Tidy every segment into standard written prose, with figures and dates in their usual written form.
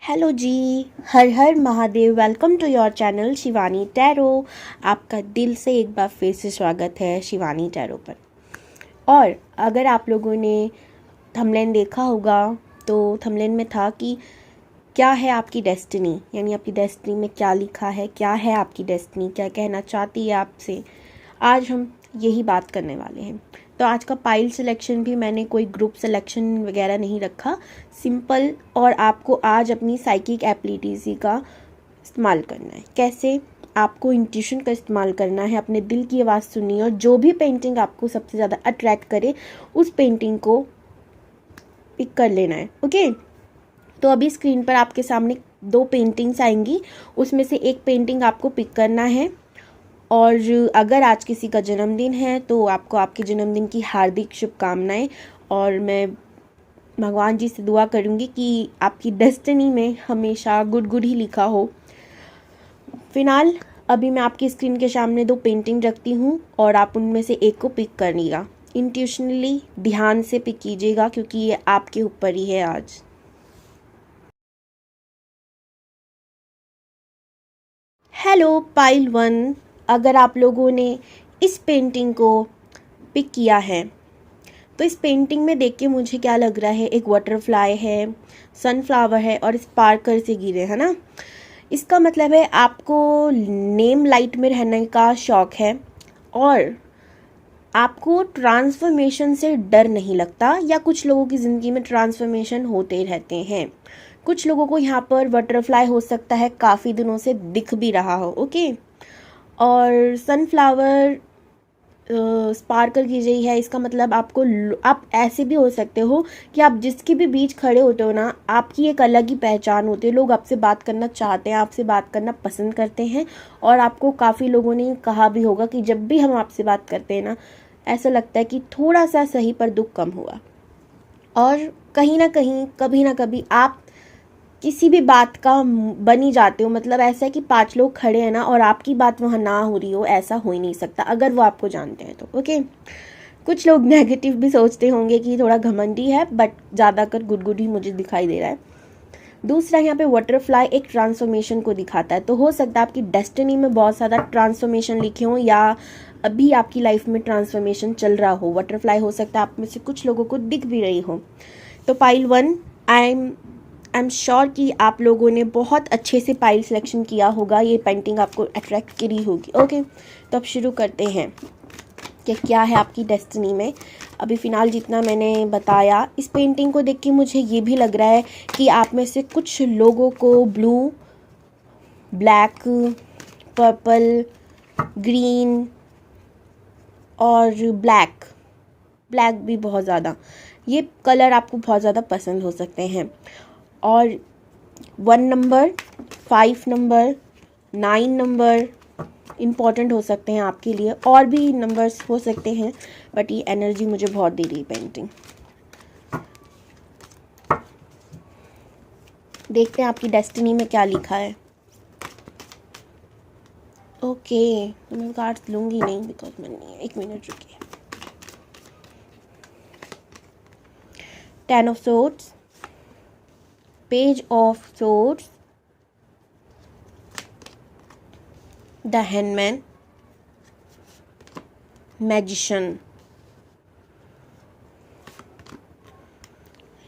Hello जी। Har Har Mahadev. Welcome to your channel Shivani tarot. आपका दिल से एक बार फिर से स्वागत है शिवानी टैरो पर। और अगर आप लोगों ने थंबनेल देखा होगा तो थंबनेल में था कि क्या है आपकी डेस्टिनी, यानी आपकी डेस्टिनी में क्या लिखा है, क्या है आपकी डेस्टिनी, क्या कहना चाहती है आपसे। आज हम यही बात करने वाले हैं। तो आज का पाइल सिलेक्शन भी मैंने कोई ग्रुप सिलेक्शन वगैरह नहीं रखा, सिंपल। और आपको आज अपनी साइकिक एबिलिटीज़ का इस्तेमाल करना है। कैसे? आपको इंट्यूशन का इस्तेमाल करना है, अपने दिल की आवाज़ सुनिए और जो भी पेंटिंग आपको सबसे ज़्यादा अट्रैक्ट करे उस पेंटिंग को पिक कर लेना है। ओके, तो अभी स्क्रीन पर आपके सामने दो पेंटिंग्स आएंगी, उसमें से एक पेंटिंग आपको पिक करना है। और अगर आज किसी का जन्मदिन है तो आपको आपके जन्मदिन की हार्दिक शुभकामनाएं। और मैं भगवान जी से दुआ करूंगी कि आपकी डेस्टिनी में हमेशा गुड गुड ही लिखा हो। फिलहाल अभी मैं आपकी स्क्रीन के सामने दो पेंटिंग रखती हूँ और आप उनमें से एक को पिक करिएगा। इंट्यूशनली ध्यान से पिक कीजिएगा क्योंकि ये आपके ऊपर ही है आज। हेलो पाइल वन, अगर आप लोगों ने इस पेंटिंग को पिक किया है तो इस पेंटिंग में देख के मुझे क्या लग रहा है, एक बटरफ्लाई है, सनफ्लावर है और स्पार्कल से गिरे, है ना। इसका मतलब है आपको नेम लाइट में रहने का शौक है और आपको ट्रांसफॉर्मेशन से डर नहीं लगता। या कुछ लोगों की ज़िंदगी में ट्रांसफॉर्मेशन होते रहते हैं। कुछ लोगों को यहाँ पर बटरफ्लाई हो सकता है काफ़ी दिनों से दिख भी रहा हो। ओके, और सनफ्लावर स्पार्कल की गई है, इसका मतलब आप ऐसे भी हो सकते हो कि आप जिसके भी बीच खड़े होते हो ना, आपकी एक अलग ही पहचान होती है। लोग आपसे बात करना चाहते हैं, आपसे बात करना पसंद करते हैं। और आपको काफ़ी लोगों ने कहा भी होगा कि जब भी हम आपसे बात करते हैं ना, ऐसा लगता है कि थोड़ा सा सही पर दुख कम हुआ। और कहीं ना कहीं कभी ना कभी आप किसी भी बात का बन ही जाते हो। मतलब ऐसा है कि 5 लोग खड़े हैं ना और आपकी बात वहाँ ना हो रही हो, ऐसा हो ही नहीं सकता अगर वो आपको जानते हैं तो। ओके, कुछ लोग नेगेटिव भी सोचते होंगे कि थोड़ा घमंडी है, बट ज़्यादातर गुड गुड ही मुझे दिखाई दे रहा है। दूसरा, यहाँ पे बटरफ्लाई एक ट्रांसफॉर्मेशन को दिखाता है। तो हो सकता है आपकी डेस्टिनी में बहुत ज़्यादा ट्रांसफॉर्मेशन लिखे हों या अभी आपकी लाइफ में ट्रांसफॉर्मेशन चल रहा हो। बटरफ्लाई हो सकता है आप में से कुछ लोगों को दिख भी रही हो। तो pile one, I am sure कि आप लोगों ने बहुत अच्छे से पाइल सिलेक्शन किया होगा, ये पेंटिंग आपको अट्रैक्ट करी होगी। ओके, तो अब शुरू करते हैं कि क्या है आपकी डेस्टिनी में। अभी फ़िलहाल जितना मैंने बताया, इस पेंटिंग को देख के मुझे ये भी लग रहा है कि आप में से कुछ लोगों को ब्लू, ब्लैक, पर्पल, ग्रीन और ब्लैक भी बहुत ज़्यादा, ये कलर आपको बहुत ज़्यादा पसंद हो सकते हैं। और 1 नंबर, 5 नंबर, 9 नंबर इम्पॉर्टेंट हो सकते हैं आपके लिए। और भी नंबर्स हो सकते हैं, बट ये एनर्जी मुझे बहुत दे रही पेंटिंग। देखते हैं आपकी डेस्टिनी में क्या लिखा है। ओके, तो मैं कार्ड्स लूँगी नहीं बिकॉज मैंने नहीं है। 1 मिनट रुकिए। 10 of swords, page of swords, the hangman, magician,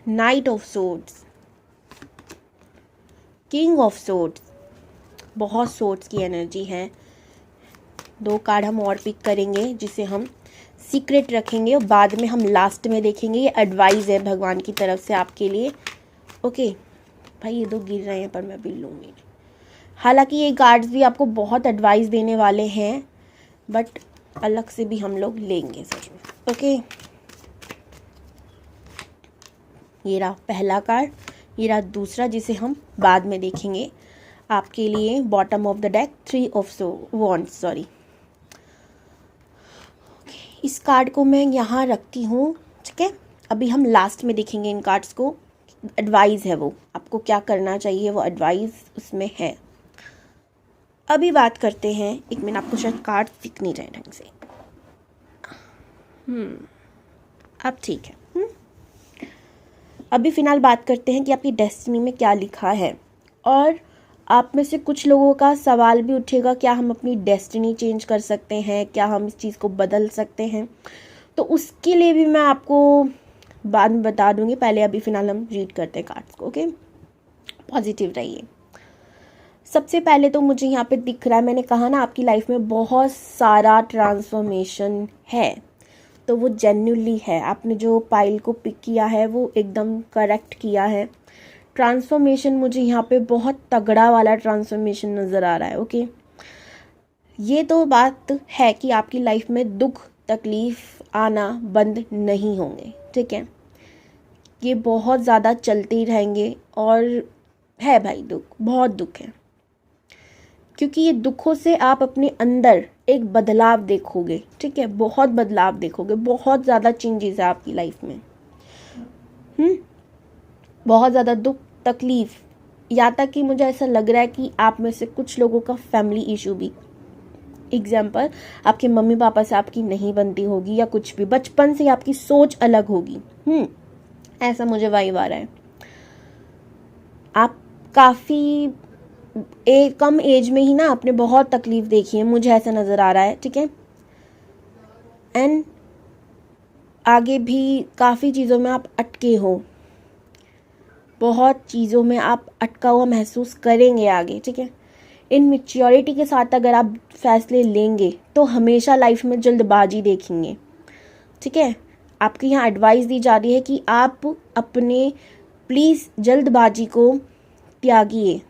night of swords, king of swords. बहुत सोर्ड्स की एनर्जी है। 2 कार्ड हम और पिक करेंगे जिसे हम सीक्रेट रखेंगे और बाद में हम लास्ट में देखेंगे। ये एडवाइस है भगवान की तरफ से आपके लिए। ओके भाई, ये 2 गिर रहे हैं पर मैं भी लूँगी। हालांकि ये कार्ड्स भी आपको बहुत एडवाइस देने वाले हैं, बट अलग से भी हम लोग लेंगे सच में। ओके, ये रहा पहला कार्ड, ये रहा दूसरा जिसे हम बाद में देखेंगे। आपके लिए bottom of the deck 3 of wands, sorry. इस कार्ड को मैं यहाँ रखती हूँ, ठीक है। अभी हम लास्ट में देखेंगे इन कार्ड्स को। एडवाइस है वो, आपको क्या करना चाहिए वो एडवाइस उसमें है। अभी बात करते हैं। 1 मिनट, आपको शायद कार्ड दिख नहीं रहे ढंग से। अब ठीक है। अभी फ़िलहाल बात करते हैं कि आपकी डेस्टिनी में क्या लिखा है। और आप में से कुछ लोगों का सवाल भी उठेगा, क्या हम अपनी डेस्टिनी चेंज कर सकते हैं, क्या हम इस चीज़ को बदल सकते हैं? तो उसके लिए भी मैं आपको बाद में बता दूंगी। पहले अभी फ़िलहाल हम रीड करते हैं कार्ड्स को। ओके, पॉजिटिव रहिए। सबसे पहले तो मुझे यहाँ पे दिख रहा है, मैंने कहा ना आपकी लाइफ में बहुत सारा ट्रांसफॉर्मेशन है, तो वो जेन्युइनली है। आपने जो पाइल को पिक किया है वो एकदम करेक्ट किया है। ट्रांसफॉर्मेशन मुझे यहाँ पे बहुत तगड़ा वाला ट्रांसफॉर्मेशन नज़र आ रहा है। ओके, ये तो बात है कि आपकी लाइफ में दुख तकलीफ़ आना बंद नहीं होंगे, ठीक है, ये बहुत ज़्यादा चलते ही रहेंगे। और है भाई, दुख, बहुत दुख है, क्योंकि ये दुखों से आप अपने अंदर एक बदलाव देखोगे, ठीक है, बहुत बदलाव देखोगे, बहुत ज़्यादा चेंजेस है आपकी लाइफ में। बहुत ज़्यादा दुख तकलीफ़, यहाँ तक कि मुझे ऐसा लग रहा है कि आप में से कुछ लोगों का फैमिली इशू भी, एग्जाम्पल आपके मम्मी पापा से आपकी नहीं बनती होगी, या कुछ भी बचपन से आपकी सोच अलग होगी। ऐसा मुझे वाइब आ रहा है। आप काफ़ी कम एज में ही ना आपने बहुत तकलीफ देखी है, मुझे ऐसा नज़र आ रहा है, ठीक है। एंड आगे भी काफ़ी चीज़ों में आप अटके हो, बहुत चीज़ों में आप अटका हुआ महसूस करेंगे आगे, ठीक है। इन मैच्योरिटी के साथ अगर आप फैसले लेंगे तो हमेशा लाइफ में जल्दबाजी देखेंगे, ठीक है। आपकी यहाँ एडवाइस दी जा रही है कि आप अपने प्लीज़ जल्दबाजी को त्यागिए,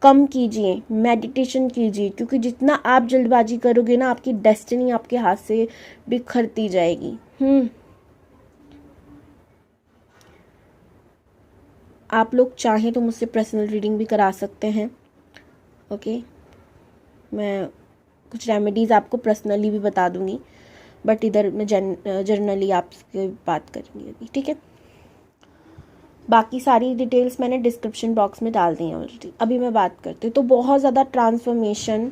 कम कीजिए, मेडिटेशन कीजिए, क्योंकि जितना आप जल्दबाजी करोगे ना आपकी डेस्टिनी आपके हाथ से बिखरती जाएगी। आप लोग चाहें तो मुझसे पर्सनल रीडिंग भी करा सकते हैं। ओके, मैं कुछ रेमेडीज़ आपको पर्सनली भी बता दूंगी, बट इधर मैं जनरली आपसे बात करूँगी अभी, ठीक है। बाकी सारी डिटेल्स मैंने डिस्क्रिप्शन बॉक्स में डाल दी हैं ऑलरेडी। अभी मैं बात करती हूँ। तो बहुत ज़्यादा ट्रांसफॉर्मेशन,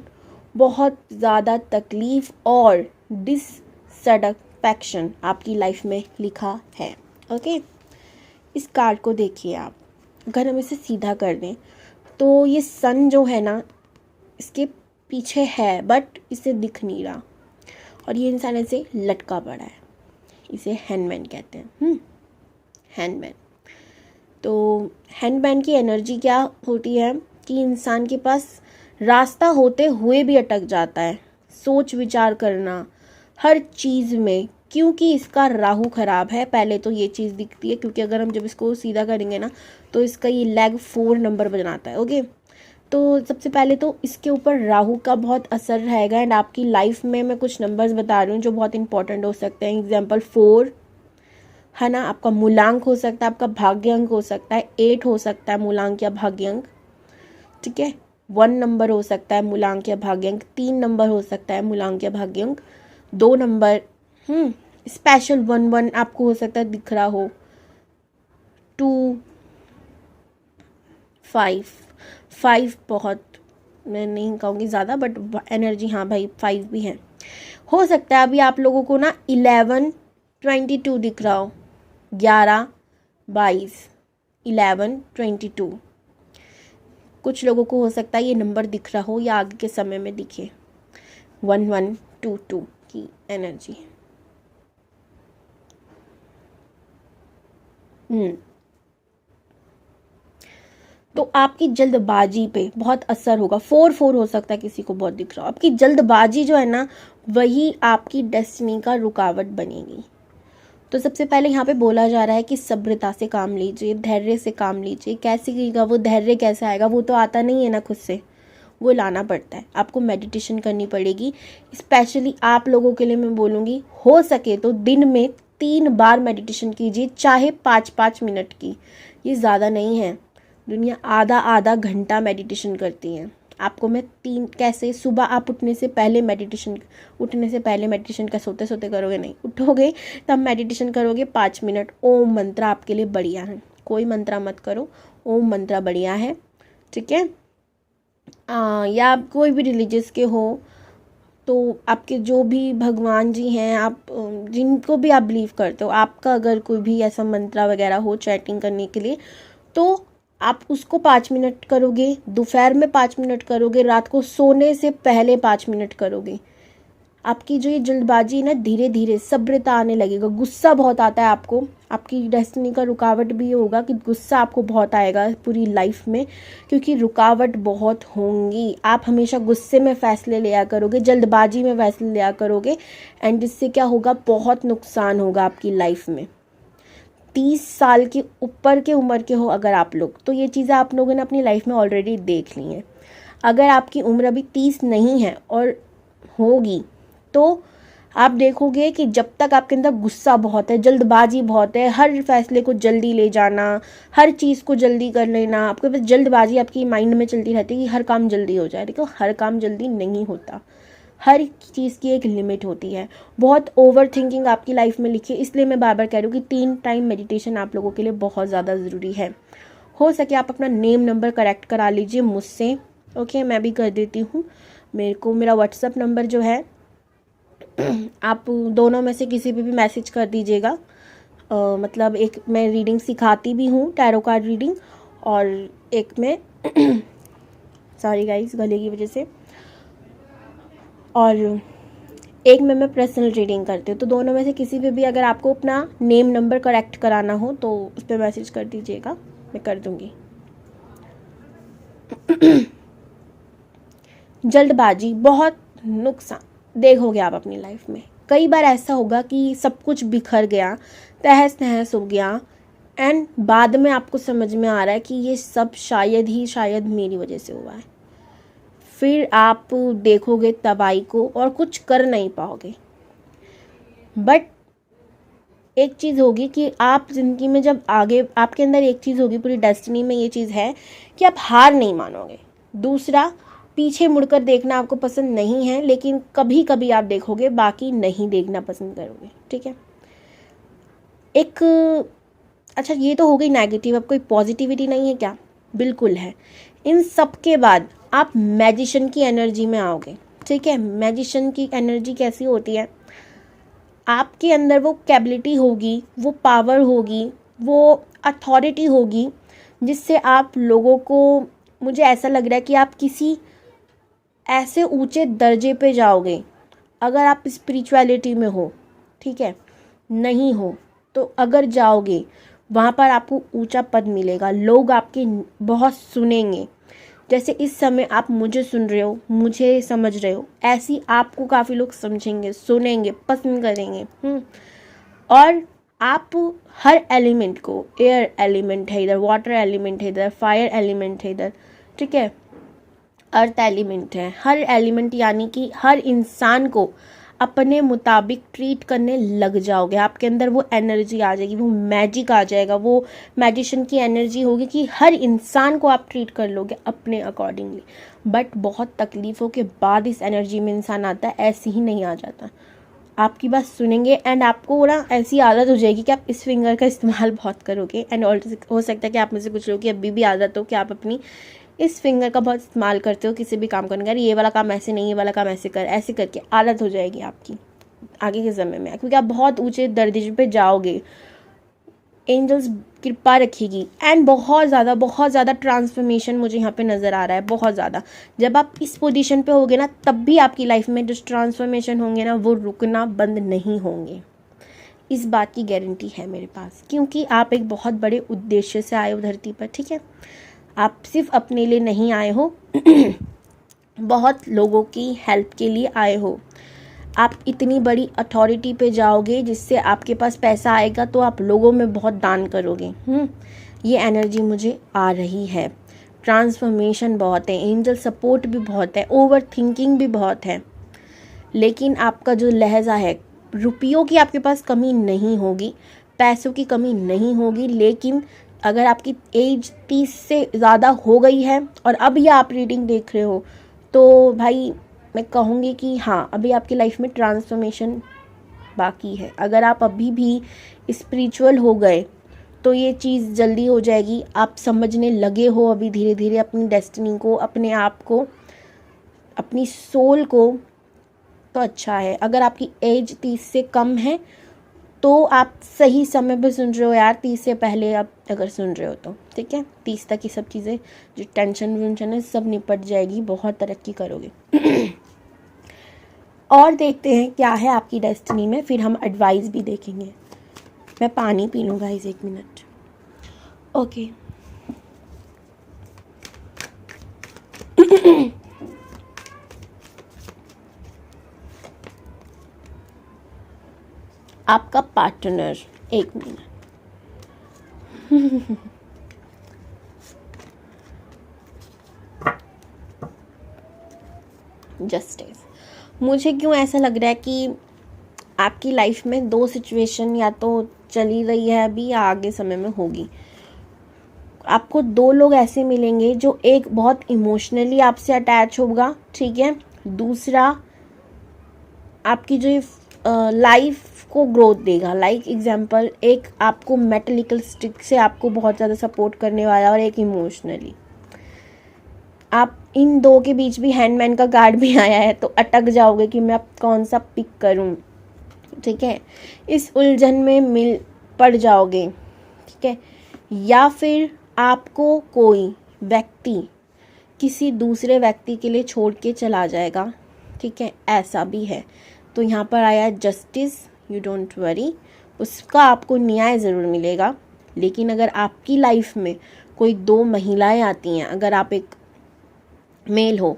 बहुत ज़्यादा तकलीफ़ और डिससैटिस्फैक्शन आपकी लाइफ में लिखा है। ओके, इस कार्ड को देखिए आप, अगर हम इसे सीधा कर दें तो ये सन जो है ना इसके पीछे है, बट इसे दिख नहीं रहा, और ये इंसान ऐसे लटका पड़ा है, इसे हैंडमैन कहते हैं। हैंडमैन, तो हैंडमैन की एनर्जी क्या होती है कि इंसान के पास रास्ता होते हुए भी अटक जाता है, सोच विचार करना हर चीज़ में, क्योंकि इसका राहु खराब है। पहले तो ये चीज़ दिखती है, क्योंकि अगर हम जब इसको सीधा करेंगे ना तो इसका ये लेग 4 नंबर बनाता है। ओके, तो सबसे पहले तो इसके ऊपर राहु का बहुत असर रहेगा। एंड आपकी लाइफ में मैं कुछ नंबर्स बता रही हूँ जो बहुत इंपॉर्टेंट हो सकते हैं। एग्जाम्पल 4 है ना, आपका मूलांक हो सकता है, आपका भाग्य अंक हो सकता है, 8 हो सकता है मूलांक या भाग्य अंक, ठीक है। 1 नंबर हो सकता है मूलांक या भाग्य अंक, 3 नंबर हो सकता है मूलांक या भाग्य अंक, 2 नंबर स्पेशल 1 आपको हो सकता है दिख रहा हो, 2 5 बहुत, मैं नहीं कहूँगी ज़्यादा, बट एनर्जी हाँ भाई 5 भी है। हो सकता है अभी आप लोगों को ना 11 22 दिख रहा हो, 11 22 11 22, कुछ लोगों को हो सकता है ये नंबर दिख रहा हो या आगे के समय में दिखे। 1122 की एनर्जी। तो आपकी जल्दबाजी पे बहुत असर होगा। 4 हो सकता है किसी को बहुत दिख रहा हो। आपकी जल्दबाजी जो है ना वही आपकी डेस्टिनी का रुकावट बनेगी। तो सबसे पहले यहाँ पे बोला जा रहा है कि सब्रता से काम लीजिए, धैर्य से काम लीजिए। कैसे कीजिएगा, वो धैर्य कैसे आएगा, वो तो आता नहीं है ना खुद से, वो लाना पड़ता है। आपको मेडिटेशन करनी पड़ेगी। स्पेशली आप लोगों के लिए मैं बोलूँगी, हो सके तो दिन में 3 बार मेडिटेशन कीजिए, चाहे 5-5 मिनट की, ये ज़्यादा नहीं है। दुनिया आधा घंटा मेडिटेशन करती है। आपको मैं 3 कैसे, सुबह आप उठने से पहले मेडिटेशन क्या सोते सोते करोगे, नहीं, उठोगे तब मेडिटेशन करोगे 5 मिनट। ओम मंत्र आपके लिए बढ़िया है, कोई मंत्र मत करो, ओम मंत्र बढ़िया है, ठीक है। या आप कोई भी रिलीजियस के हो तो आपके जो भी भगवान जी हैं, आप जिनको भी आप बिलीव करते हो, आपका अगर कोई भी ऐसा मंत्र वगैरह हो चैटिंग करने के लिए, तो आप उसको 5 मिनट करोगे, दोपहर में 5 मिनट करोगे, रात को सोने से पहले 5 मिनट करोगे। आपकी जो ये जल्दबाजी है ना, धीरे धीरे सब्रता आने लगेगा। गुस्सा बहुत आता है आपको, आपकी डेस्टिनी का रुकावट भी होगा कि गुस्सा आपको बहुत आएगा पूरी लाइफ में, क्योंकि रुकावट बहुत होंगी। आप हमेशा गुस्से में फ़ैसले लिया करोगे, जल्दबाजी में फैसले लिया करोगे, एंड इससे क्या होगा, बहुत नुकसान होगा आपकी लाइफ में। 30 साल के ऊपर के उम्र के हो अगर आप लोग, तो ये चीज़ें आप लोगों ने अपनी लाइफ में ऑलरेडी देख ली हैं। अगर आपकी उम्र अभी 30 नहीं है और होगी, तो आप देखोगे कि जब तक आपके अंदर गुस्सा बहुत है, जल्दबाजी बहुत है, हर फैसले को जल्दी ले जाना, हर चीज़ को जल्दी कर लेना, आपके पास जल्दबाजी आपकी माइंड में चलती रहती है कि हर काम जल्दी हो जाए। देखो, हर काम जल्दी नहीं होता, हर चीज़ की एक लिमिट होती है। बहुत ओवर थिंकिंग आपकी लाइफ में लिखी है, इसलिए मैं बार बार कह रही हूँ कि 3 टाइम मेडिटेशन आप लोगों के लिए बहुत ज़्यादा ज़रूरी है। हो सके आप अपना नेम नंबर करेक्ट करा लीजिए मुझसे, ओके, मैं भी कर देती हूँ। मेरा व्हाट्सअप नंबर जो है, आप दोनों में से किसी पे भी मैसेज कर दीजिएगा। मतलब एक मैं रीडिंग सिखाती भी हूँ, टैरो कार्ड रीडिंग, और एक मैं सॉरी गाइस गले की वजह से, और एक में मैं पर्सनल रीडिंग करती हूँ। तो दोनों में से किसी पे भी अगर आपको अपना नेम नंबर करेक्ट कराना हो तो उस पर मैसेज कर दीजिएगा, मैं कर दूँगी। जल्दबाजी बहुत नुकसान देखोगे आप अपनी लाइफ में। कई बार ऐसा होगा कि सब कुछ बिखर गया, तहस नहस हो गया, एंड बाद में आपको समझ में आ रहा है कि ये सब शायद मेरी वजह से हुआ है। फिर आप देखोगे तबाही को और कुछ कर नहीं पाओगे। बट एक चीज़ होगी कि आप ज़िंदगी में जब आगे, आपके अंदर एक चीज़ होगी, पूरी डेस्टिनी में ये चीज़ है कि आप हार नहीं मानोगे। दूसरा, पीछे मुड़कर देखना आपको पसंद नहीं है, लेकिन कभी कभी आप देखोगे, बाकी नहीं देखना पसंद करोगे, ठीक है। एक अच्छा, ये तो हो गई नेगेटिव। अब कोई पॉजिटिविटी नहीं है क्या? बिल्कुल है। इन सब के बाद आप मैजिशियन की एनर्जी में आओगे, ठीक है। मैजिशियन की एनर्जी कैसी होती है? आपके अंदर वो कैपेबिलिटी होगी, वो पावर होगी, वो अथॉरिटी होगी, जिससे आप लोगों को, मुझे ऐसा लग रहा है कि आप किसी ऐसे ऊंचे दर्जे पे जाओगे। अगर आप स्पिरिचुअलिटी में हो, ठीक है, नहीं हो तो अगर जाओगे वहाँ पर आपको ऊंचा पद मिलेगा, लोग आपके बहुत सुनेंगे। जैसे इस समय आप मुझे सुन रहे हो, मुझे समझ रहे हो, ऐसी आपको काफ़ी लोग समझेंगे, सुनेंगे, पसंद करेंगे। और आप हर एलिमेंट को, एयर एलिमेंट है इधर, वाटर एलिमेंट है इधर, फायर एलिमेंट है इधर, ठीक है, अर्थ एलिमेंट है, हर एलिमेंट, यानी कि हर इंसान को अपने मुताबिक ट्रीट करने लग जाओगे। आपके अंदर वो एनर्जी आ जाएगी, वो मैजिक आ जाएगा, वो मैजिशियन की एनर्जी होगी कि हर इंसान को आप ट्रीट कर लोगे अपने अकॉर्डिंगली। बट बहुत तकलीफ़ों के बाद इस एनर्जी में इंसान आता है, ऐसे ही नहीं आ जाता। आपकी बात सुनेंगे, एंड आपको ना ऐसी आदत हो जाएगी कि आप इस फिंगर का इस्तेमाल बहुत करोगे। एंड हो सकता है कि आप में से कुछ लोग की अभी भी आदत हो कि आप अपनी इस फिंगर का बहुत इस्तेमाल करते हो किसी भी काम करने का। ये वाला काम ऐसे नहीं, ये वाला काम ऐसे कर, ऐसे करके आदत हो जाएगी आपकी आगे के समय में, क्योंकि आप बहुत ऊंचे दर्जे पे जाओगे। एंजल्स कृपा रखेगी, एंड बहुत ज़्यादा ट्रांसफॉर्मेशन मुझे यहाँ पे नज़र आ रहा है, बहुत ज़्यादा। जब आप इस पोजीशन पे होगे ना, तब भी आपकी लाइफ में जो ट्रांसफॉर्मेशन होंगे ना, वो रुकना बंद नहीं होंगे। इस बात की गारंटी है मेरे पास, क्योंकि आप एक बहुत बड़े उद्देश्य से आए हो धरती पर, ठीक है। आप सिर्फ अपने लिए नहीं आए हो, बहुत लोगों की हेल्प के लिए आए हो। आप इतनी बड़ी अथॉरिटी पे जाओगे, जिससे आपके पास पैसा आएगा तो आप लोगों में बहुत दान करोगे। ये एनर्जी मुझे आ रही है। ट्रांसफॉर्मेशन बहुत है, एंजल सपोर्ट भी बहुत है, ओवर थिंकिंग भी बहुत है, लेकिन आपका जो लहजा है, रुपयों की आपके पास कमी नहीं होगी, पैसों की कमी नहीं होगी। लेकिन अगर आपकी एज 30 से ज़्यादा हो गई है और अब ये आप रीडिंग देख रहे हो, तो भाई मैं कहूँगी कि हाँ, अभी आपकी लाइफ में ट्रांसफॉर्मेशन बाकी है। अगर आप अभी भी स्पिरिचुअल हो गए तो ये चीज़ जल्दी हो जाएगी। आप समझने लगे हो अभी धीरे धीरे अपनी डेस्टिनी को, अपने आप को, अपनी सोल को, तो अच्छा है। अगर आपकी एज 30 से कम है तो आप सही समय पे सुन रहे हो यार, 30 से पहले आप अगर सुन रहे हो तो ठीक है। 30 तक की सब चीज़ें जो टेंशन वेंशन है सब निपट जाएगी, बहुत तरक्की करोगे। और देखते हैं क्या है आपकी डेस्टिनी में, फिर हम एडवाइस भी देखेंगे। मैं पानी पी लूँ गाइस, 1 मिनट। ओके। आपका पार्टनर, 1 मिनट। जस्टिस। मुझे क्यों ऐसा लग रहा है कि आपकी लाइफ में 2 सिचुएशन या तो चली रही है अभी या आगे समय में होगी। आपको 2 लोग ऐसे मिलेंगे जो एक बहुत इमोशनली आपसे अटैच होगा, ठीक है। दूसरा आपकी जो लाइफ को ग्रोथ देगा। लाइक एग्जांपल, एक आपको मेटलिकल स्टिक से आपको बहुत ज़्यादा सपोर्ट करने वाला और एक इमोशनली। आप इन 2 के बीच भी हैंडमैन का कार्ड भी आया है, तो अटक जाओगे कि मैं अब कौन सा पिक करूं, ठीक है। इस उलझन में मिल पड़ जाओगे, ठीक है। या फिर आपको कोई व्यक्ति किसी दूसरे व्यक्ति के लिए छोड़ के चला जाएगा, ठीक है, ऐसा भी है। तो यहाँ पर आया है जस्टिस, यू डोंट वरी, उसका आपको न्याय ज़रूर मिलेगा। लेकिन अगर आपकी लाइफ में कोई 2 महिलाएं आती हैं, अगर आप एक मेल हो,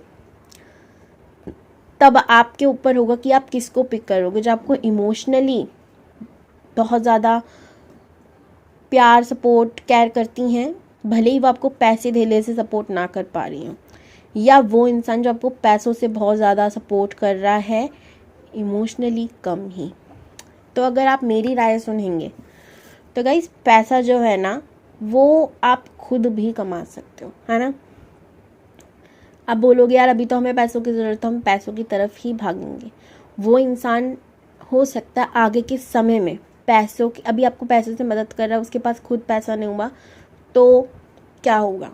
तब आपके ऊपर होगा कि आप किसको पिक करोगे। जो आपको इमोशनली बहुत ज़्यादा प्यार, सपोर्ट, केयर करती हैं, भले ही वो आपको पैसे धेले से सपोर्ट ना कर पा रही हो, या वो इंसान जो आपको पैसों से बहुत ज़्यादा सपोर्ट कर रहा है, इमोशनली कम ही। तो अगर आप मेरी राय सुनेंगे तो गाइस, पैसा जो है ना वो आप खुद भी कमा सकते हो, है ना। आप बोलोगे यार अभी तो हमें पैसों की ज़रूरत है, हम पैसों की तरफ ही भागेंगे। वो इंसान हो सकता है आगे के समय में पैसों की, अभी आपको पैसों से मदद कर रहा है, उसके पास खुद पैसा नहीं हुआ तो क्या होगा,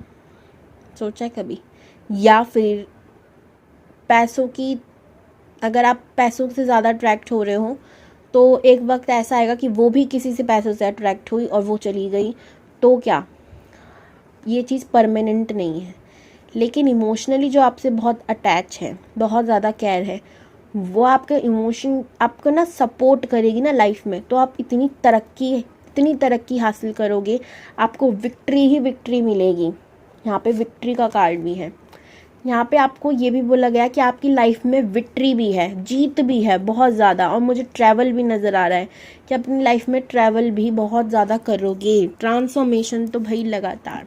सोचा है कभी। या फिर पैसों की, अगर आप पैसों से ज़्यादा अट्रैक्ट हो रहे हो तो एक वक्त ऐसा आएगा कि वो भी किसी से पैसों से अट्रैक्ट हुई और वो चली गई, तो क्या, ये चीज़ परमानेंट नहीं है। लेकिन इमोशनली जो आपसे बहुत अटैच है, बहुत ज़्यादा केयर है, वो आपका इमोशन आपको ना सपोर्ट करेगी ना लाइफ में, तो आप इतनी तरक्की हासिल करोगे, आपको विक्ट्री ही विक्ट्री मिलेगी। यहाँ पे विक्ट्री का कार्ड भी है। यहाँ पे आपको ये भी बोला गया कि आपकी लाइफ में विक्ट्री भी है, जीत भी है बहुत ज़्यादा। और मुझे ट्रैवल भी नज़र आ रहा है कि अपनी लाइफ में ट्रैवल भी बहुत ज़्यादा करोगे। ट्रांसफॉर्मेशन तो भाई लगातार,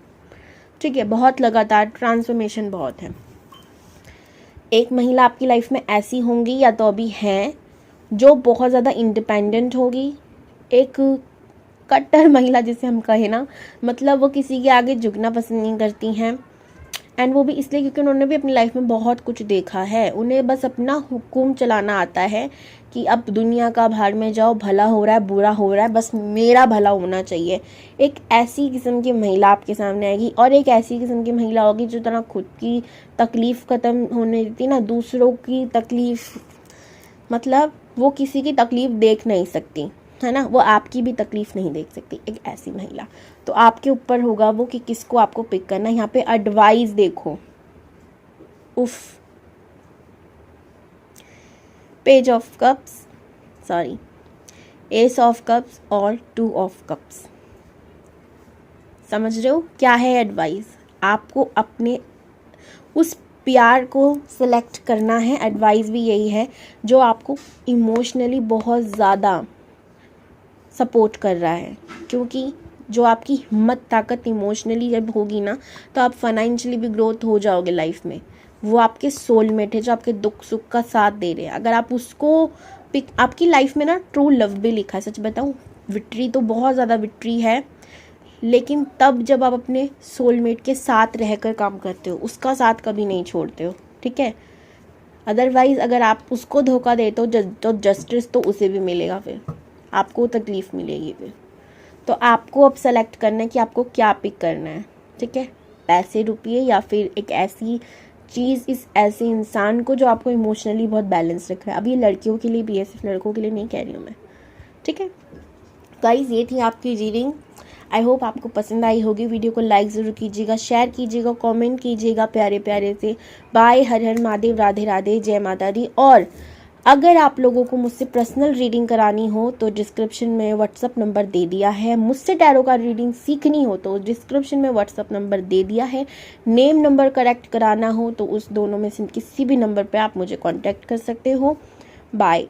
ठीक है, बहुत लगातार ट्रांसफॉर्मेशन बहुत है। एक महिला आपकी लाइफ में ऐसी होंगी या तो अभी हैं जो बहुत ज़्यादा इंडिपेंडेंट होगी। एक कट्टर महिला जिसे हम कहें ना, मतलब वो किसी के आगे झुकना पसंद नहीं करती हैं। एंड वो भी इसलिए क्योंकि उन्होंने भी अपनी लाइफ में बहुत कुछ देखा है। उन्हें बस अपना हुक्म चलाना आता है कि अब दुनिया का भाड़ में जाओ, भला हो रहा है बुरा हो रहा है, बस मेरा भला होना चाहिए। एक ऐसी किस्म की महिला आपके सामने आएगी, और एक ऐसी किस्म की महिला होगी जो तरह खुद की तकलीफ़ ख़त्म होने देती ना, दूसरों की तकलीफ़, मतलब वो किसी की तकलीफ़ देख नहीं सकती, है ना, वो आपकी भी तकलीफ़ नहीं देख सकती, एक ऐसी महिला। तो आपके ऊपर होगा वो कि किसको आपको पिक करना है। यहाँ पे एडवाइस देखो, उफ, page of cups, sorry, S of cups और 2 ऑफ कप्स। समझ रहे हो क्या है एडवाइस। आपको अपने उस प्यार को सिलेक्ट करना है। एडवाइस भी यही है जो आपको इमोशनली बहुत ज़्यादा सपोर्ट कर रहा है, क्योंकि जो आपकी हिम्मत ताकत इमोशनली जब होगी ना, तो आप फाइनेंशियली भी ग्रोथ हो जाओगे लाइफ में। वो आपके सोलमेट है जो आपके दुख सुख का साथ दे रहे हैं। अगर आप उसको पिक, आपकी लाइफ में ना ट्रू लव भी लिखा है। सच बताऊँ, विक्ट्री तो बहुत ज़्यादा विक्ट्री है, लेकिन तब जब आप अपने सोलमेट के साथ रहकर काम करते हो, उसका साथ कभी नहीं छोड़ते हो, ठीक है। अदरवाइज़ अगर आप उसको धोखा देते हो तो जस्टिस तो उसे भी मिलेगा, फिर आपको तकलीफ़ मिलेगी। फिर तो आपको अब सेलेक्ट करना है कि आपको क्या पिक करना है, ठीक है। पैसे, रुपये, या फिर एक ऐसी चीज़, इस ऐसे इंसान को जो आपको इमोशनली बहुत बैलेंस रख रहा है। अब ये लड़कियों के लिए भी है, सिर्फ लड़कों के लिए नहीं कह रही हूँ मैं, ठीक है। गाइज ये थी आपकी रीडिंग। आई होप आपको पसंद आई होगी। वीडियो को लाइक ज़रूर कीजिएगा, शेयर कीजिएगा, कमेंट कीजिएगा प्यारे प्यारे से। बाय, हर हर महादेव, राधे राधे, जय माता दी। और अगर आप लोगों को मुझसे पर्सनल रीडिंग करानी हो तो डिस्क्रिप्शन में व्हाट्सअप नंबर दे दिया है। मुझसे टैरो का रीडिंग सीखनी हो तो डिस्क्रिप्शन में व्हाट्सअप नंबर दे दिया है। नेम नंबर करेक्ट कराना हो तो उस दोनों में से किसी भी नंबर पे आप मुझे कांटेक्ट कर सकते हो। Bye,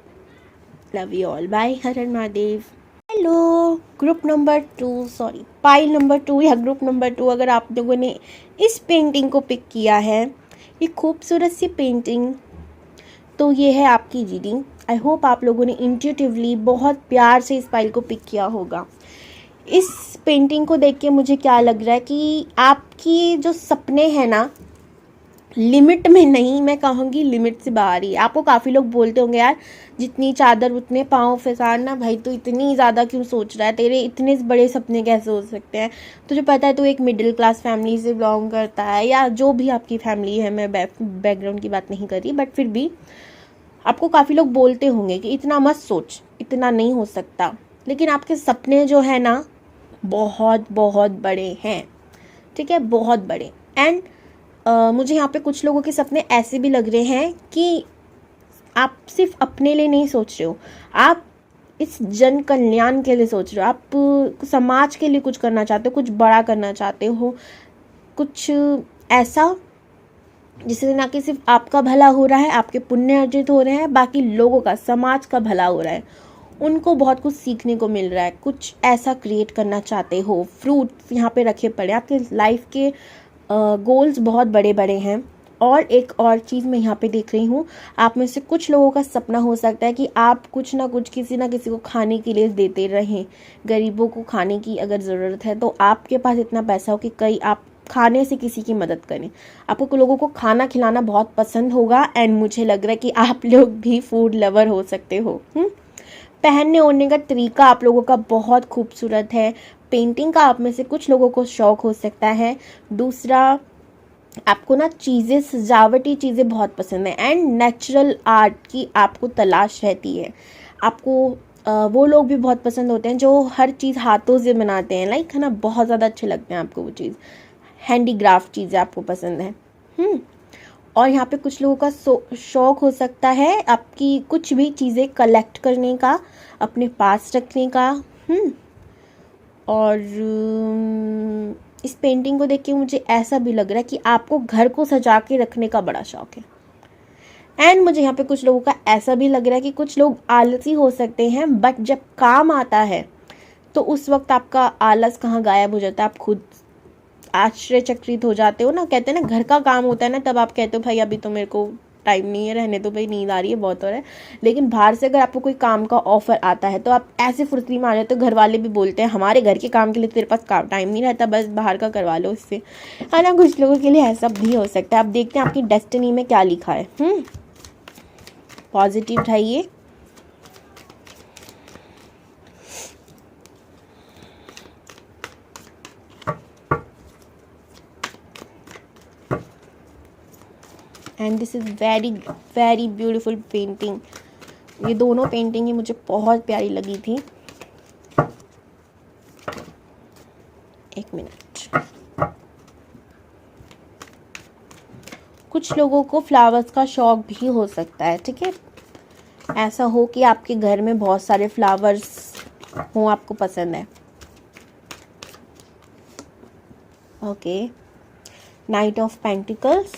love you all, bye, Har Har Mahadev. Hello group number 2, sorry pile number 2 या ग्रुप नंबर 2, अगर आप लोगों ने इस पेंटिंग को पिक किया है, ये खूबसूरत सी पेंटिंग, तो ये है आपकी रीडिंग। आई होप आप लोगों ने इंट्यूटिवली बहुत प्यार से इस फाइल को पिक किया होगा। इस पेंटिंग को देख के मुझे क्या लग रहा है कि आपकी जो सपने हैं ना, लिमिट में नहीं, मैं कहूँगी लिमिट से बाहर ही। आपको काफ़ी लोग बोलते होंगे यार जितनी चादर उतने पाँव फैसान ना भाई, तो इतनी ज़्यादा क्यों सोच रहा है, तेरे इतने बड़े सपने कैसे हो सकते हैं। तुझे पता है तू एक मिडिल क्लास फैमिली से बिलोंग करता है, या जो भी आपकी फैमिली है, मैं बैकग्राउंड की बात नहीं कर रही, बट फिर भी आपको काफ़ी लोग बोलते होंगे कि इतना मत सोच, इतना नहीं हो सकता। लेकिन आपके सपने जो है ना बहुत बहुत बड़े हैं, ठीक है, बहुत बड़े। एंड मुझे यहाँ पे कुछ लोगों के सपने ऐसे भी लग रहे हैं कि आप सिर्फ अपने लिए नहीं सोच रहे हो, आप इस जन कल्याण के लिए सोच रहे हो, आप समाज के लिए कुछ करना चाहते हो, कुछ बड़ा करना चाहते हो, कुछ ऐसा जिससे ना कि सिर्फ आपका भला हो रहा है, आपके पुण्य अर्जित हो रहे हैं, बाकी लोगों का, समाज का भला हो रहा है, उनको बहुत कुछ सीखने को मिल रहा है, कुछ ऐसा क्रिएट करना चाहते हो। फ्रूट यहाँ पे रखे पड़े, आपके लाइफ के गोल्स बहुत बड़े बड़े हैं। और एक और चीज़ मैं यहाँ पे देख रही हूँ, आप में से कुछ लोगों का सपना हो सकता है कि आप कुछ ना कुछ किसी ना किसी को खाने के लिए देते रहें। गरीबों को खाने की अगर ज़रूरत है तो आपके पास इतना पैसा हो कि कई आप खाने से किसी की मदद करें। आपको लोगों को खाना खिलाना बहुत पसंद होगा, एंड मुझे लग रहा है कि आप लोग भी फूड लवर हो सकते हो। पहनने ओढ़ने का तरीका आप लोगों का बहुत खूबसूरत है। पेंटिंग का आप में से कुछ लोगों को शौक हो सकता है। दूसरा, आपको ना चीज़ें, सजावटी चीज़ें बहुत पसंद है, एंड नेचुरल आर्ट की आपको तलाश रहती है। आपको वो लोग भी बहुत पसंद होते हैं जो हर चीज़ हाथों से बनाते हैं, लाइक है ना, बहुत ज़्यादा अच्छे लगते हैं आपको वो चीज़, हैंडीक्राफ्ट चीज़ें आपको पसंद है। और यहाँ पे कुछ लोगों का शौक हो सकता है आपकी कुछ भी चीज़ें कलेक्ट करने का, अपने पास रखने का। और इस पेंटिंग को देख के मुझे ऐसा भी लग रहा है कि आपको घर को सजा के रखने का बड़ा शौक है। एंड मुझे यहाँ पे कुछ लोगों का ऐसा भी लग रहा है कि कुछ लोग आलसी हो सकते हैं, बट जब काम आता है तो उस वक्त आपका आलस कहाँ गायब हो जाता है, आप खुद आश्चर्यचकित हो जाते हो ना। कहते हैं ना, घर का काम होता है ना, तब आप कहते हो भाई अभी तो मेरे को टाइम नहीं है, रहने तो भाई, नींद आ रही है, बहुत हो रहा है। लेकिन बाहर से अगर आपको कोई काम का ऑफर आता है तो आप ऐसे फुर्ती में आ जाते हो। घर वाले भी बोलते हैं हमारे घर के काम के लिए तेरे पास टाइम नहीं रहता, बस बाहर का करवा लो इससे, है ना। कुछ लोगों के लिए ऐसा भी हो सकता है। आप देखते हैं आपकी डेस्टिनी में क्या लिखा है। पॉजिटिव रहिए। And this is very very beautiful painting. ये दोनों पेंटिंग ही मुझे बहुत प्यारी लगी थी। एक मिनट। कुछ लोगों को फ्लावर्स का शौक भी हो सकता है, ठीक है, ऐसा हो कि आपके घर में बहुत सारे फ्लावर्स हो, आपको पसंद है। Okay, night of pentacles,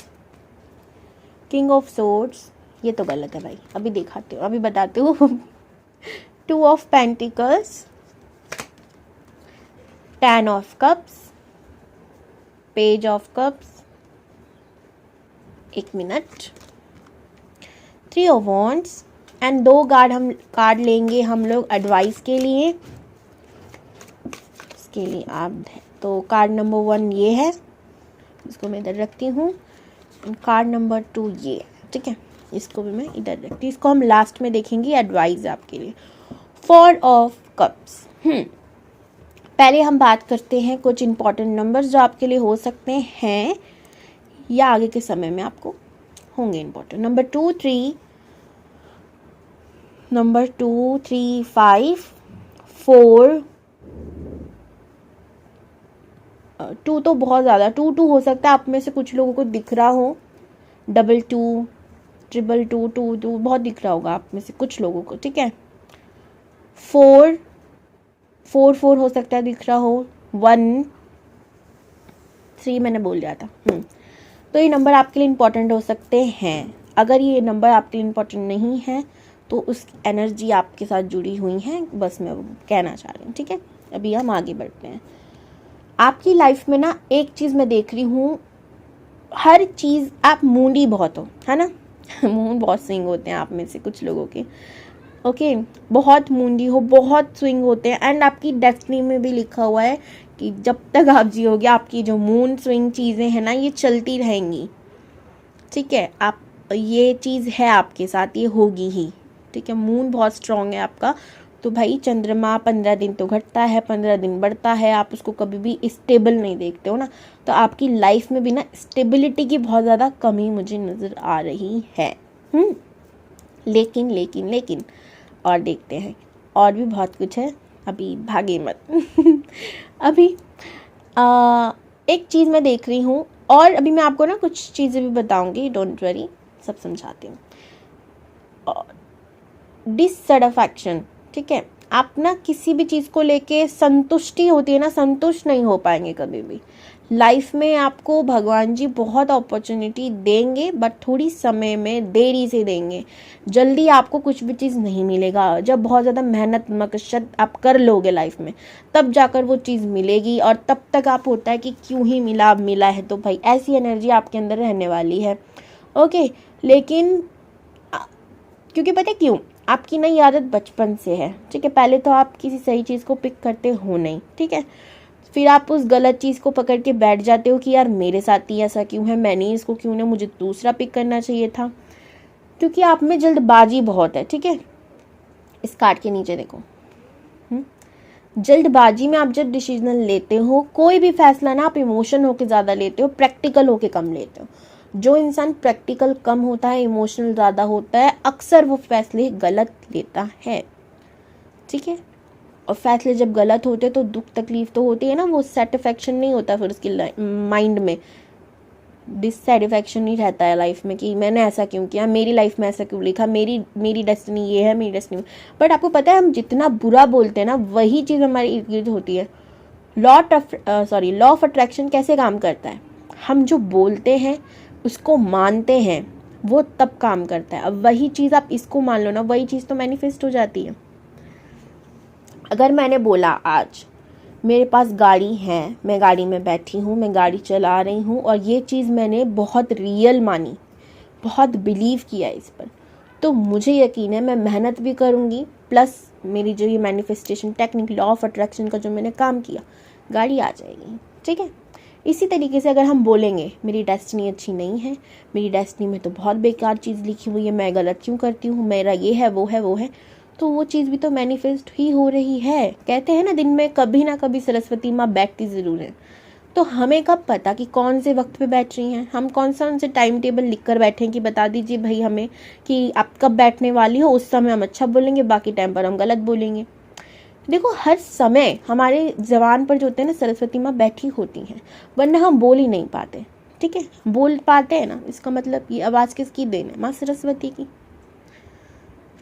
king of swords, ये तो गलत है भाई, अभी दिखाती हूँ, अभी बताती हूँ। 2 of pentacles, 10 of cups, page of cups, एक minute, 3 of wands. And 2 card लेंगे हम लोग एडवाइस के लिए। इसके लिए आप तो कार्ड नंबर 1 ये है, इसको मैं इधर रखती हूँ। कार्ड नंबर 2 ये है, ठीक है, इसको भी मैं इधर रखती हूँ। इसको हम लास्ट में देखेंगे, एडवाइस आपके लिए। 4 ऑफ कप्स। पहले हम बात करते हैं कुछ इंपॉर्टेंट नंबर्स जो आपके लिए हो सकते हैं या आगे के समय में आपको होंगे इंपॉर्टेंट। नंबर 2 3, 5, 4, 2 तो बहुत ज़्यादा, 2 हो सकता है आप में से कुछ लोगों को दिख रहा हो, 22, 222, 2 बहुत दिख रहा होगा आप में से कुछ लोगों को, ठीक है। 4 हो सकता है दिख रहा हो, 1, 3 मैंने बोल दिया था। तो ये नंबर आपके लिए इम्पोर्टेंट हो सकते हैं। अगर ये नंबर आपके लिए इम्पोर्टेंट नहीं है तो उस एनर्जी आपके साथ जुड़ी हुई है, बस मैं वो कहना चाह रही हूँ, ठीक है। अभी हम आगे बढ़ते हैं। आपकी लाइफ में ना एक चीज़ मैं देख रही हूँ, हर चीज़ आप मूडी बहुत हो, है ना। मूड बहुत स्विंग होते हैं आप में से कुछ लोगों के, ओके। बहुत मूडी हो, बहुत स्विंग होते हैं। एंड आपकी डेस्टिनी में भी लिखा हुआ है कि जब तक आप जियोगे आपकी जो मूड स्विंग चीज़ें हैं ना ये चलती रहेंगी, ठीक है। आप ये चीज़ है आपके साथ, ये होगी ही, ठीक है। मूड बहुत स्ट्रांग है आपका। तो भाई चंद्रमा 15 दिन तो घटता है, 15 दिन बढ़ता है, आप उसको कभी भी स्टेबल नहीं देखते हो ना। तो आपकी लाइफ में भी ना स्टेबिलिटी की बहुत ज़्यादा कमी मुझे नज़र आ रही है। लेकिन और देखते हैं, और भी बहुत कुछ है, अभी भागे मत। अभी एक चीज़ मैं देख रही हूँ, और अभी मैं आपको ना कुछ चीज़ें भी बताऊंगी, डोंट वरी, सब समझाती हूँ। डिससैटिस्फैक्शन, ठीक है। आप ना किसी भी चीज़ को लेके संतुष्टि होती है ना, संतुष्ट नहीं हो पाएंगे कभी भी। लाइफ में आपको भगवान जी बहुत अपॉर्चुनिटी देंगे, बट थोड़ी समय में देरी से देंगे। जल्दी आपको कुछ भी चीज़ नहीं मिलेगा। जब बहुत ज़्यादा मेहनत मकसद आप कर लोगे लाइफ में, तब जाकर वो चीज़ मिलेगी। और तब तक आप होता है कि क्यों ही मिला, अब मिला है तो भाई, ऐसी एनर्जी आपके अंदर रहने वाली है, ओके। लेकिन क्योंकि पता है क्यों, आपकी नई आदत बचपन से है, ठीक है। पहले तो आप किसी सही चीज़ को पिक करते हो नहीं, ठीक है। फिर आप उस गलत चीज़ को पकड़ के बैठ जाते हो कि यार मेरे साथ ही ऐसा क्यों है, मैंने इसको क्यों नहीं, मुझे दूसरा पिक करना चाहिए था। क्योंकि आप में जल्दबाजी बहुत है, ठीक है। इस कार्ड के नीचे देखो, जल्दबाजी में आप जब डिसीजन लेते हो, कोई भी फैसला ना आप इमोशन होके ज़्यादा लेते हो, प्रैक्टिकल होके कम लेते हो। जो इंसान प्रैक्टिकल कम होता है, इमोशनल ज़्यादा होता है, अक्सर वो फैसले गलत लेता है, ठीक है। और फैसले जब गलत होते तो दुख तकलीफ तो होती है ना, वो सेटिस्फैक्शन नहीं होता फिर उसकी माइंड में, डिससेटिस्फैक्शन नहीं रहता है लाइफ में कि मैंने ऐसा क्यों किया, मेरी लाइफ में ऐसा क्यों लिखा, मेरी डेस्टिनी ये है, मेरी डेस्टिनी। बट आपको पता है हम जितना बुरा बोलते हैं ना, वही चीज़ हमारी इर्द गिर्द होती है। लॉ ऑफ अट्रैक्शन कैसे काम करता है, हम जो बोलते हैं उसको मानते हैं, वो तब काम करता है। अब वही चीज़ आप इसको मान लो ना, वही चीज़ तो मैनिफेस्ट हो जाती है। अगर मैंने बोला आज मेरे पास गाड़ी है, मैं गाड़ी में बैठी हूँ, मैं गाड़ी चला रही हूँ, और ये चीज़ मैंने बहुत रियल मानी, बहुत बिलीव किया इस पर, तो मुझे यकीन है मैं मेहनत भी करूँगी, प्लस मेरी जो ये manifestation technique law of attraction का जो मैंने काम किया, गाड़ी आ जाएगी, ठीक है। इसी तरीके से अगर हम बोलेंगे मेरी डेस्टिनी अच्छी नहीं है, मेरी डेस्टिनी में तो बहुत बेकार चीज़ लिखी हुई है, मैं गलत क्यों करती हूँ, मेरा ये है वो है, तो वो चीज़ भी तो मैनिफेस्ट ही हो रही है। कहते हैं ना दिन में कभी ना कभी सरस्वती माँ बैठती ज़रूर है। तो हमें कब पता कि कौन से वक्त पे बैठ रही हैं, हम कौन सा उनसे टाइम टेबल लिख कर बैठे कि बता दीजिए भाई हमें कि आप कब बैठने वाली हो, उस समय हम अच्छा बोलेंगे, बाकी टाइम पर हम गलत बोलेंगे। देखो हर समय हमारे ज़बान पर जो होते हैं ना, सरस्वती माँ बैठी होती हैं, वरना हम बोल ही नहीं पाते, ठीक है। बोल पाते हैं ना, इसका मतलब ये आवाज़ किसकी देन है, माँ सरस्वती की।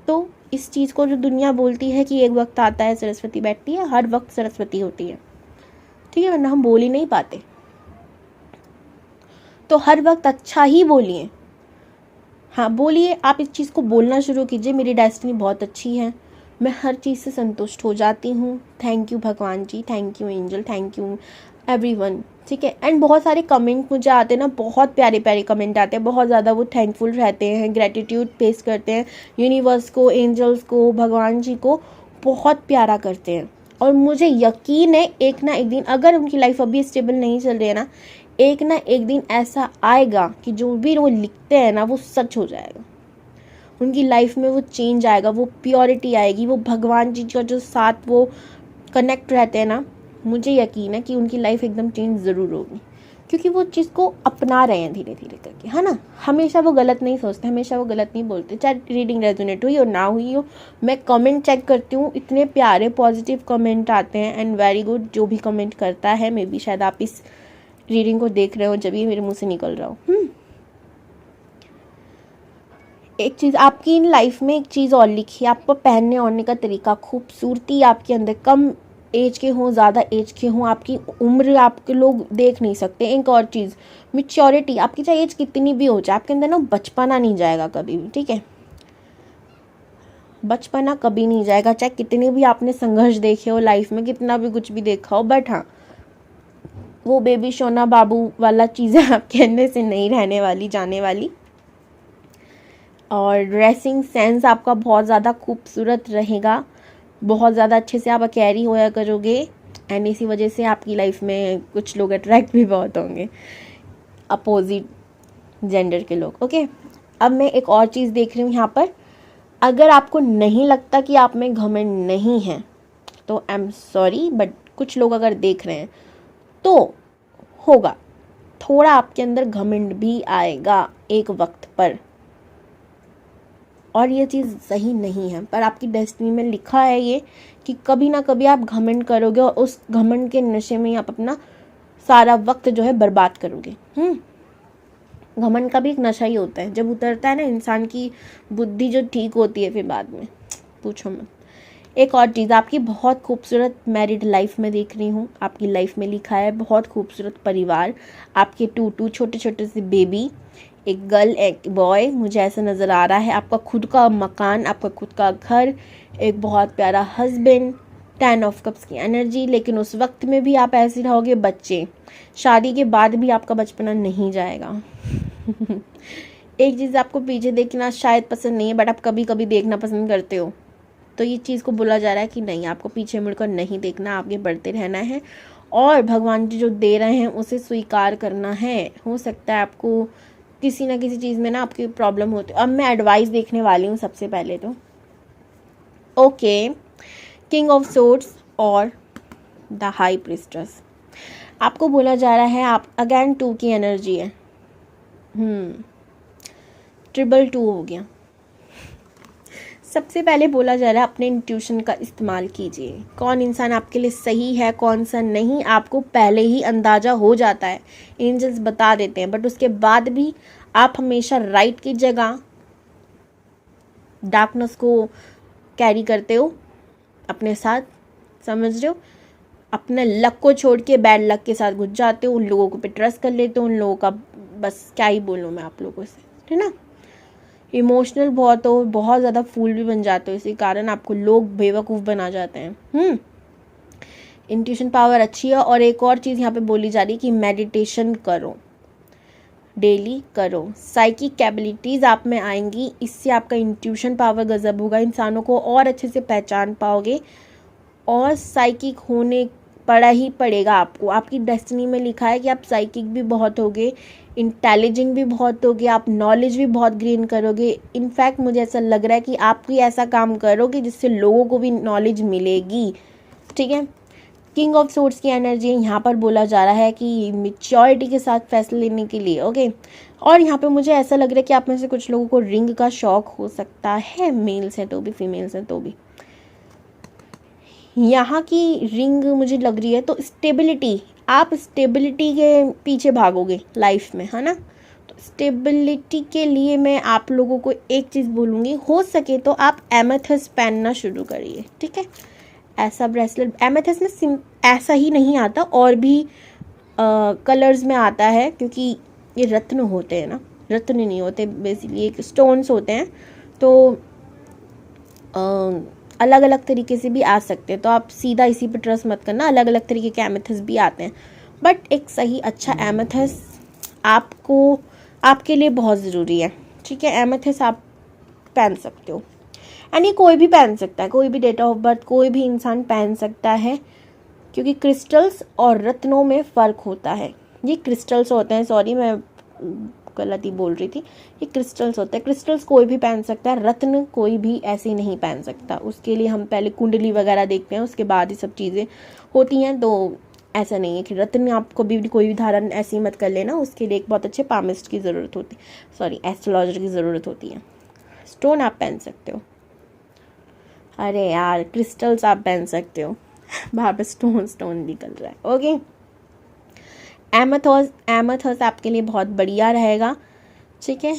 तो इस चीज़ को जो दुनिया बोलती है कि एक वक्त आता है सरस्वती बैठती है, हर वक्त सरस्वती होती है, ठीक है, वरना हम बोल ही नहीं पाते। तो हर वक्त अच्छा ही बोलिए, हाँ बोलिए, आप इस चीज़ को बोलना शुरू कीजिए, मेरी डेस्टिनी बहुत अच्छी है, मैं हर चीज़ से संतुष्ट हो जाती हूँ, थैंक यू भगवान जी, thank you angel, thank you everyone, ठीक है। एंड बहुत सारे कमेंट मुझे आते हैं ना, बहुत प्यारे प्यारे कमेंट आते हैं, बहुत ज़्यादा वो थैंकफुल रहते हैं, ग्रेटिट्यूड पेश करते हैं यूनिवर्स को, एंजल्स को, भगवान जी को, बहुत प्यारा करते हैं। और मुझे यकीन है एक ना एक दिन, अगर उनकी लाइफ अभी स्टेबल नहीं चल रही है ना, एक ना एक दिन ऐसा आएगा कि जो भी वो लिखते हैं ना वो सच हो जाएगा, उनकी लाइफ में वो चेंज आएगा, वो प्योरिटी आएगी, वो भगवान जी का जो साथ वो कनेक्ट रहते हैं ना, मुझे यकीन है कि उनकी लाइफ एकदम चेंज ज़रूर होगी। क्योंकि वो चीज़ को अपना रहे हैं धीरे धीरे करके, है ना। हमेशा वो गलत नहीं सोचते, हमेशा वो गलत नहीं बोलते, चाहे रीडिंग रेजोनेट हुई और ना हुई हो। मैं कमेंट चेक करती हूँ, इतने प्यारे पॉजिटिव कमेंट आते हैं एंड वेरी गुड। जो भी कमेंट करता है, मे बी शायद आप इस रीडिंग को देख रहे हो जब ये मेरे मुँह से निकल रहा हो। एक चीज़ आपकी इन लाइफ में, एक चीज़ और लिखी है, आपको पहनने ओढ़ने का तरीका, खूबसूरती आपके अंदर, कम एज के हों ज़्यादा एज के हों, आपकी उम्र आपके लोग देख नहीं सकते। एक और चीज़, मैच्योरिटी आपकी, चाहे एज कितनी भी हो जाए, आपके अंदर ना बचपना नहीं जाएगा कभी भी, ठीक है। बचपना कभी नहीं जाएगा, चाहे कितने भी आपने संघर्ष देखे हो लाइफ में, कितना भी कुछ भी देखा हो, बट हाँ, वो बेबी सोना बाबू वाला चीज़ें आपके अंदर से नहीं रहने वाली, जाने वाली। और ड्रेसिंग सेंस आपका बहुत ज़्यादा खूबसूरत रहेगा, बहुत ज़्यादा अच्छे से आप कैरी होया करोगे एंड इसी वजह से आपकी लाइफ में कुछ लोग अट्रैक्ट भी बहुत होंगे, अपोजिट जेंडर के लोग। ओके, अब मैं एक और चीज़ देख रही हूँ यहाँ पर। अगर आपको नहीं लगता कि आप में घमंड नहीं है तो आई एम सॉरी, बट कुछ लोग अगर देख रहे हैं तो होगा, थोड़ा आपके अंदर घमंड भी आएगा एक वक्त पर, और ये चीज़ सही नहीं है। पर आपकी डेस्टिनी में लिखा है ये कि कभी ना कभी आप घमंड करोगे और उस घमंड के नशे में आप अपना सारा वक्त जो है बर्बाद करोगे। घमंड का भी एक नशा ही होता है, जब उतरता है ना इंसान की बुद्धि जो ठीक होती है, फिर बाद में पूछो मत। एक और चीज़, आपकी बहुत खूबसूरत मैरिड लाइफ में देख रही हूँ, आपकी लाइफ में लिखा है बहुत खूबसूरत परिवार, आपके 2 छोटे छोटे से बेबी, एक गर्ल एक बॉय, मुझे ऐसा नज़र आ रहा है। आपका खुद का मकान, आपका खुद का घर, एक बहुत प्यारा हस्बैंड, 10 ऑफ कप्स की एनर्जी। लेकिन उस वक्त में भी आप ऐसे रहोगे बच्चे, शादी के बाद भी आपका बचपना नहीं जाएगा। एक चीज़ आपको पीछे देखना शायद पसंद नहीं है, बट आप कभी कभी देखना पसंद करते हो, तो ये चीज़ को बोला जा रहा है कि नहीं, आपको पीछे मुड़कर नहीं देखना, आगे बढ़ते रहना है और भगवान जी जो दे रहे हैं उसे स्वीकार करना है। हो सकता है आपको किसी ना किसी चीज़ में ना आपकी प्रॉब्लम होती है। अब मैं एडवाइस देखने वाली हूँ सबसे पहले तो। ओके, किंग ऑफ सोर्ड्स और द हाई प्रिस्टेस, आपको बोला जा रहा है आप अगेन 2 की एनर्जी है, 222 हो गया। सबसे पहले बोला जा रहा है अपने इंट्यूशन का इस्तेमाल कीजिए। कौन इंसान आपके लिए सही है कौन सा नहीं, आपको पहले ही अंदाज़ा हो जाता है, एंजल्स बता देते हैं, बट उसके बाद भी आप हमेशा राइट की जगह डार्कनेस को कैरी करते हो अपने साथ, समझ रहे हो। अपने लक को छोड़ के बैड लक के साथ घुस जाते हो, उन लोगों को पे ट्रस्ट कर लेते हो, उन लोगों का बस क्या ही बोलूँ मैं आप लोगों से, है ना। इमोशनल बहुत हो, बहुत ज़्यादा फूल भी बन जाते हो, इसी कारण आपको लोग बेवकूफ़ बना जाते हैं। इंट्यूशन पावर अच्छी है। और एक और चीज़ यहाँ पे बोली जा रही है कि मेडिटेशन करो, डेली करो, साइकिक एबिलिटीज़ आप में आएंगी, इससे आपका इंट्यूशन पावर गजब होगा, इंसानों को और अच्छे से पहचान पाओगे और साइकिक होने पड़ा ही पड़ेगा आपको। आपकी डेस्टिनी में लिखा है कि आप साइकिक भी बहुत होगे, इंटेलिजेंट भी बहुत होगे, आप नॉलेज भी बहुत गेन करोगे। इनफैक्ट मुझे ऐसा लग रहा है कि आप भी ऐसा काम करोगे जिससे लोगों को भी नॉलेज मिलेगी, ठीक है। किंग ऑफ सोर्ड्स की एनर्जी यहाँ पर बोला जा रहा है कि मैच्योरिटी के साथ फैसले लेने के लिए, ओके। और यहाँ पे मुझे ऐसा लग रहा है कि आप में से कुछ लोगों को रिंग का शौक हो सकता है, मेल्स हैं तो भी, फीमेल्स हैं तो भी। यहाँ की रिंग मुझे लग रही है तो स्टेबिलिटी, आप स्टेबिलिटी के पीछे भागोगे लाइफ में, है ना। तो स्टेबिलिटी के लिए मैं आप लोगों को एक चीज़ बोलूँगी, हो सके तो आप एमेथिस्ट पहनना शुरू करिए, ठीक है। ऐसा ब्रेसलेट एमेथिस्ट में ऐसा ही नहीं आता, और भी कलर्स में आता है, क्योंकि ये रत्न होते हैं ना, रत्न नहीं होते बेसिकली, एक स्टोन्स होते हैं, तो अलग अलग तरीके से भी आ सकते हैं, तो आप सीधा इसी पे ट्रस्ट मत करना, अलग अलग तरीके के एमेथिस्ट भी आते हैं, बट एक सही अच्छा एमेथिस्ट आपको आपके लिए बहुत ज़रूरी है, ठीक है। एमेथिस्ट आप पहन सकते हो, यानी कोई भी पहन सकता है, कोई भी डेट ऑफ बर्थ कोई भी इंसान पहन सकता है, क्योंकि क्रिस्टल्स और रत्नों में फ़र्क होता है। ये क्रिस्टल्स होते हैं, सॉरी मैं गलत ही बोल रही थी, ये क्रिस्टल्स होते हैं, क्रिस्टल्स कोई भी पहन सकता है, रत्न कोई भी ऐसे नहीं पहन सकता। उसके लिए हम पहले कुंडली वगैरह देखते हैं, उसके बाद ये सब चीज़ें होती हैं, तो ऐसा नहीं है कि रत्न आप कभी भी कोई भी धारण ऐसे ही मत कर लेना, उसके लिए एक बहुत अच्छे पामिस्ट की ज़रूरत होती है, सॉरी एस्ट्रोलॉजर की ज़रूरत होती है। स्टोन आप पहन सकते हो, अरे यार क्रिस्टल्स आप पहन सकते हो, वहाँ पे स्टोन निकल रहा है। ओके, एमेथस आपके लिए बहुत बढ़िया रहेगा, ठीक है।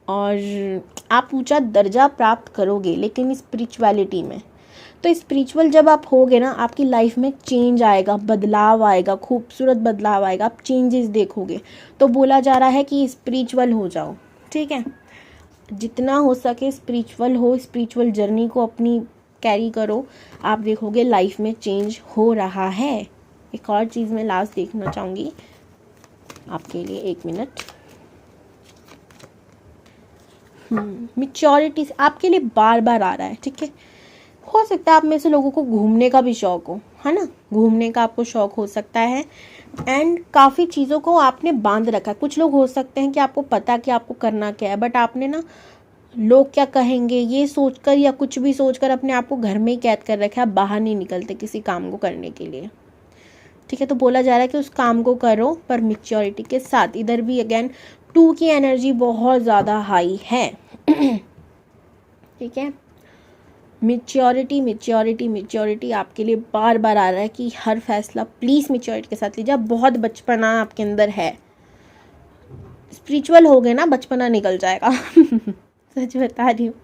और आप ऊंचा दर्जा प्राप्त करोगे, लेकिन स्पिरिचुअलिटी में, तो स्पिरिचुअल जब आप होगे ना, आपकी लाइफ में चेंज आएगा, बदलाव आएगा, खूबसूरत बदलाव आएगा, आप चेंजेस देखोगे। तो बोला जा रहा है कि स्पिरिचुअल हो जाओ, ठीक है। जितना हो सके स्पिरिचुअल हो, स्पिरिचुअल जर्नी को अपनी कैरी करो, आप देखोगे लाइफ में चेंज हो रहा है। एक और चीज़ मैं लास्ट देखना चाहूँगी आपके लिए, 1 मिनट। मैच्योरिटी आपके लिए बार बार आ रहा है, ठीक है। हो सकता है आप में से लोगों को घूमने का भी शौक हो, है ना, घूमने का आपको शौक हो सकता है। एंड काफ़ी चीज़ों को आपने बांध रखा है। कुछ लोग हो सकते हैं कि आपको पता कि आपको करना क्या है, बट आपने ना लोग क्या कहेंगे ये सोचकर या कुछ भी सोचकर अपने आप को घर में ही कैद कर रखा है, आप बाहर नहीं निकलते किसी काम को करने के लिए, ठीक है। तो बोला जा रहा है कि उस काम को करो, पर मैच्योरिटी के साथ। इधर भी अगेन 2 की एनर्जी बहुत ज़्यादा हाई है, ठीक है। मैच्योरिटी मैच्योरिटी मैच्योरिटी आपके लिए बार बार आ रहा है कि हर फैसला प्लीज़ मैच्योरिटी के साथ लीजिए। आप बहुत बचपना आपके अंदर है, स्पिरिचुअल हो गए ना, बचपना निकल जाएगा सच बता रही हूँ।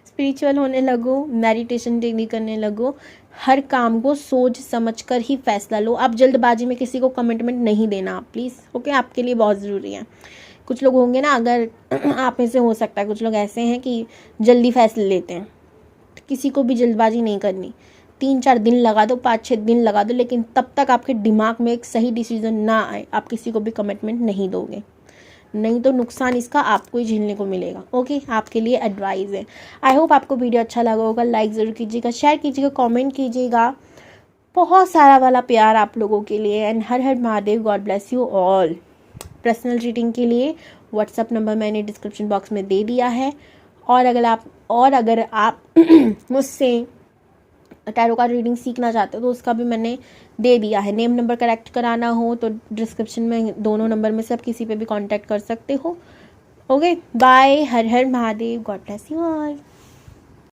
स्पिरिचुअल होने लगो, मेडिटेशन डेली करने लगो, हर काम को सोच समझ कर ही फैसला लो। आप जल्दबाजी में किसी को कमिटमेंट नहीं देना आप, प्लीज़, ओके। आपके लिए बहुत ज़रूरी है। कुछ लोग होंगे ना, अगर आप में से हो सकता है कुछ लोग ऐसे हैं कि जल्दी फैसले लेते हैं, तो किसी को भी जल्दबाजी नहीं करनी। 3-4 दिन लगा दो, 5-6 दिन लगा दो, लेकिन तब तक आपके दिमाग में एक सही डिसीजन ना आए, आप किसी को भी कमिटमेंट नहीं दोगे, नहीं तो नुकसान इसका आपको ही झेलने को मिलेगा, ओके। आपके लिए एडवाइस है। आई होप आपको वीडियो अच्छा लगा होगा। लाइक ज़रूर कीजिएगा, शेयर कीजिएगा, कमेंट कीजिएगा। बहुत सारा वाला प्यार आप लोगों के लिए। And her Har Mahadev, God bless you all. Personal reading के लिए व्हाट्सअप नंबर मैंने डिस्क्रिप्शन बॉक्स में दे दिया है। और अगर आप मुझसे टैरो का रीडिंग सीखना चाहते हो तो उसका भी मैंने दे दिया है। नेम नंबर करेक्ट कराना हो तो डिस्क्रिप्शन में दोनों नंबर में से आप किसी पे भी कांटेक्ट कर सकते हो। Okay, bye. Har Har Mahadev, God bless you all.